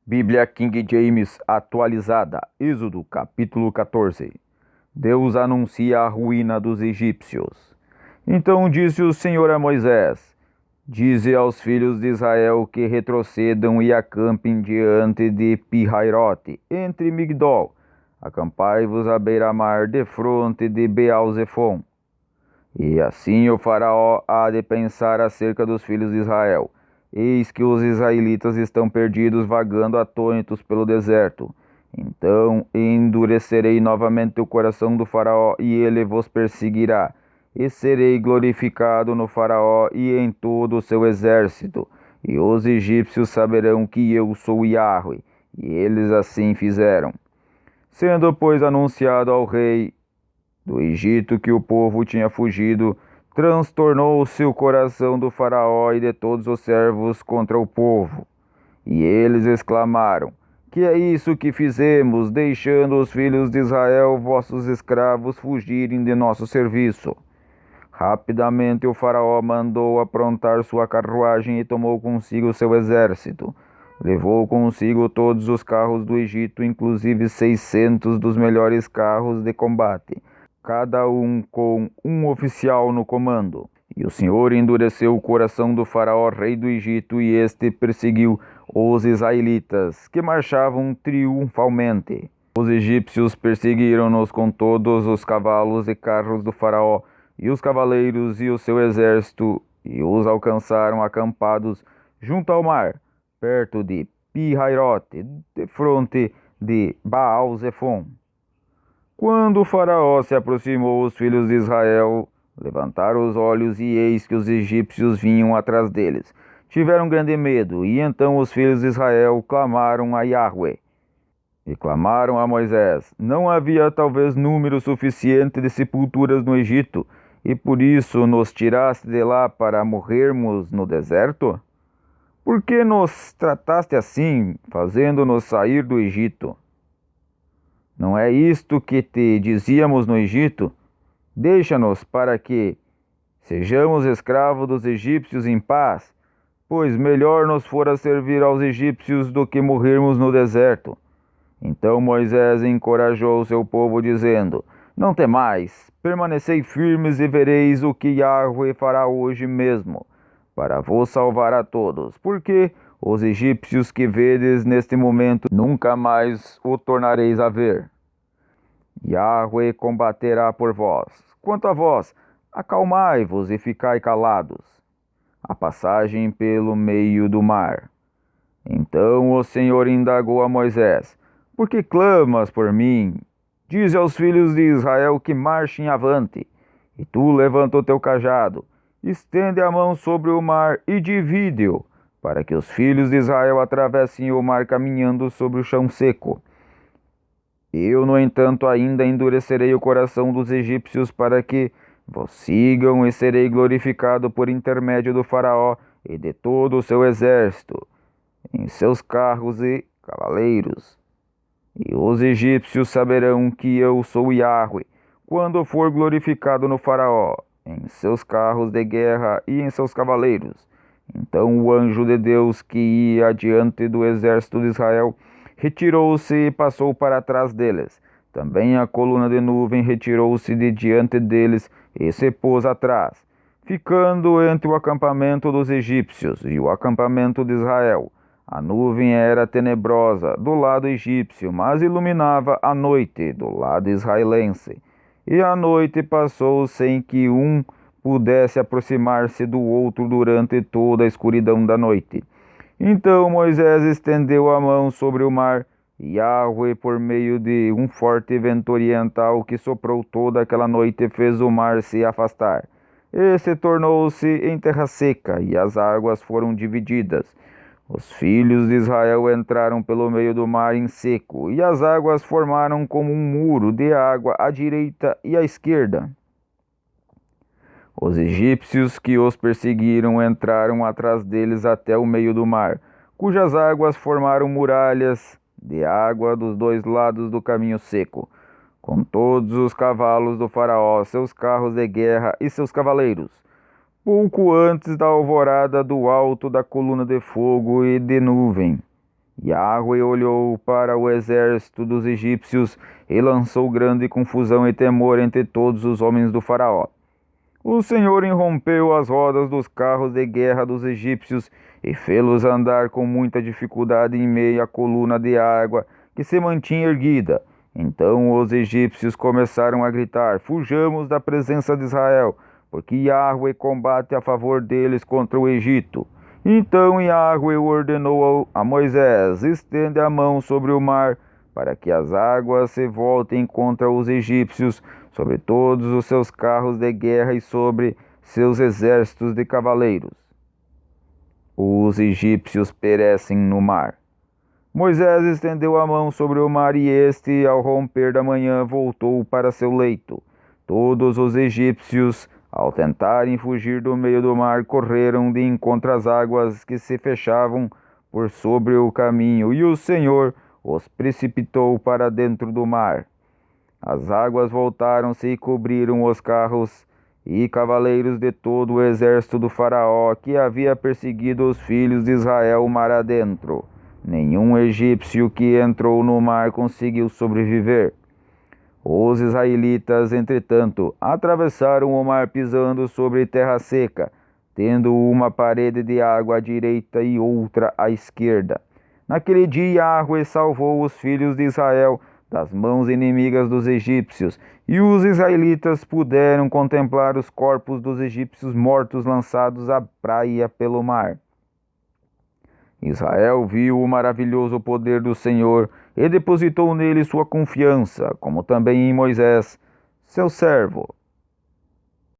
Bíblia King James atualizada, Êxodo capítulo 14. Deus anuncia a ruína dos egípcios. Então disse o Senhor a Moisés: Dize aos filhos de Israel que retrocedam e acampem diante de Pi-Hairote, entre Migdol. Acampai-vos à beira-mar, defronte de Baal-Zefon. E assim o faraó há de pensar acerca dos filhos de Israel. Eis que os israelitas estão perdidos, vagando atônitos pelo deserto. Então endurecerei novamente o coração do faraó, e ele vos perseguirá. E serei glorificado no faraó e em todo o seu exército. E os egípcios saberão que eu sou Yahweh. E eles assim fizeram. Sendo, pois, anunciado ao rei do Egito que o povo tinha fugido, transtornou-se o coração do faraó e de todos os servos contra o povo. E eles exclamaram: Que é isso que fizemos, deixando os filhos de Israel, vossos escravos, fugirem de nosso serviço? Rapidamente o faraó mandou aprontar sua carruagem e tomou consigo seu exército. Levou consigo todos os carros do Egito, inclusive 600 dos melhores carros de combate, cada um com um oficial no comando. E o Senhor endureceu o coração do faraó, rei do Egito, e este perseguiu os israelitas, que marchavam triunfalmente. Os egípcios perseguiram-nos com todos os cavalos e carros do faraó, e os cavaleiros e o seu exército, e os alcançaram acampados junto ao mar, perto de Pi-Hairote, defronte de Baal-Zefon. Quando o faraó se aproximou, os filhos de Israel levantaram os olhos, e eis que os egípcios vinham atrás deles. Tiveram grande medo, e então os filhos de Israel clamaram a Yahweh. E clamaram a Moisés: Não havia talvez número suficiente de sepulturas no Egito, e por isso nos tiraste de lá para morrermos no deserto? Por que nos trataste assim, fazendo-nos sair do Egito? Não é isto que te dizíamos no Egito? Deixa-nos para que sejamos escravos dos egípcios em paz, pois melhor nos fora servir aos egípcios do que morrermos no deserto. Então Moisés encorajou seu povo, dizendo: Não temais, permanecei firmes e vereis o que Yahweh fará hoje mesmo, para vos salvar a todos, porque os egípcios que vedes neste momento nunca mais o tornareis a ver. Yahweh combaterá por vós. Quanto a vós, acalmai-vos e ficai calados. A passagem pelo meio do mar. Então o Senhor indagou a Moisés: Por que clamas por mim? Dize aos filhos de Israel que marchem avante. E tu levanta o teu cajado, estende a mão sobre o mar e divide-o, para que os filhos de Israel atravessem o mar caminhando sobre o chão seco. Eu, no entanto, ainda endurecerei o coração dos egípcios para que vos sigam, e serei glorificado por intermédio do faraó e de todo o seu exército, em seus carros e cavaleiros. E os egípcios saberão que eu sou Yahweh, quando for glorificado no faraó, em seus carros de guerra e em seus cavaleiros. Então o anjo de Deus que ia adiante do exército de Israel retirou-se e passou para trás deles. Também a coluna de nuvem retirou-se de diante deles e se pôs atrás, ficando entre o acampamento dos egípcios e o acampamento de Israel. A nuvem era tenebrosa do lado egípcio, mas iluminava a noite do lado israelense. E a noite passou sem que um pudesse aproximar-se do outro durante toda a escuridão da noite. Então Moisés estendeu a mão sobre o mar, e Yahweh, por meio de um forte vento oriental que soprou toda aquela noite, fez o mar se afastar. Esse tornou-se em terra seca, e as águas foram divididas. Os filhos de Israel entraram pelo meio do mar em seco, e as águas formaram como um muro de água à direita e à esquerda. Os egípcios que os perseguiram entraram atrás deles até o meio do mar, cujas águas formaram muralhas de água dos dois lados do caminho seco, com todos os cavalos do faraó, seus carros de guerra e seus cavaleiros. Pouco antes da alvorada, do alto da coluna de fogo e de nuvem, Yahweh olhou para o exército dos egípcios e lançou grande confusão e temor entre todos os homens do faraó. O Senhor irrompeu as rodas dos carros de guerra dos egípcios e fê-los andar com muita dificuldade em meio à coluna de água que se mantinha erguida. Então os egípcios começaram a gritar: Fujamos da presença de Israel, porque Yahweh combate a favor deles contra o Egito. Então Yahweh ordenou a Moisés: Estende a mão sobre o mar, para que as águas se voltem contra os egípcios, sobre todos os seus carros de guerra e sobre seus exércitos de cavaleiros. Os egípcios perecem no mar. Moisés estendeu a mão sobre o mar e este, ao romper da manhã, voltou para seu leito. Todos os egípcios, ao tentarem fugir do meio do mar, correram de encontro às águas que se fechavam por sobre o caminho, e o Senhor os precipitou para dentro do mar. As águas voltaram-se e cobriram os carros e cavaleiros de todo o exército do faraó, que havia perseguido os filhos de Israel mar adentro. Nenhum egípcio que entrou no mar conseguiu sobreviver. Os israelitas, entretanto, atravessaram o mar pisando sobre terra seca, tendo uma parede de água à direita e outra à esquerda. Naquele dia, Yahweh salvou os filhos de Israel das mãos inimigas dos egípcios, e os israelitas puderam contemplar os corpos dos egípcios mortos lançados à praia pelo mar. Israel viu o maravilhoso poder do Senhor e depositou nele sua confiança, como também em Moisés, seu servo.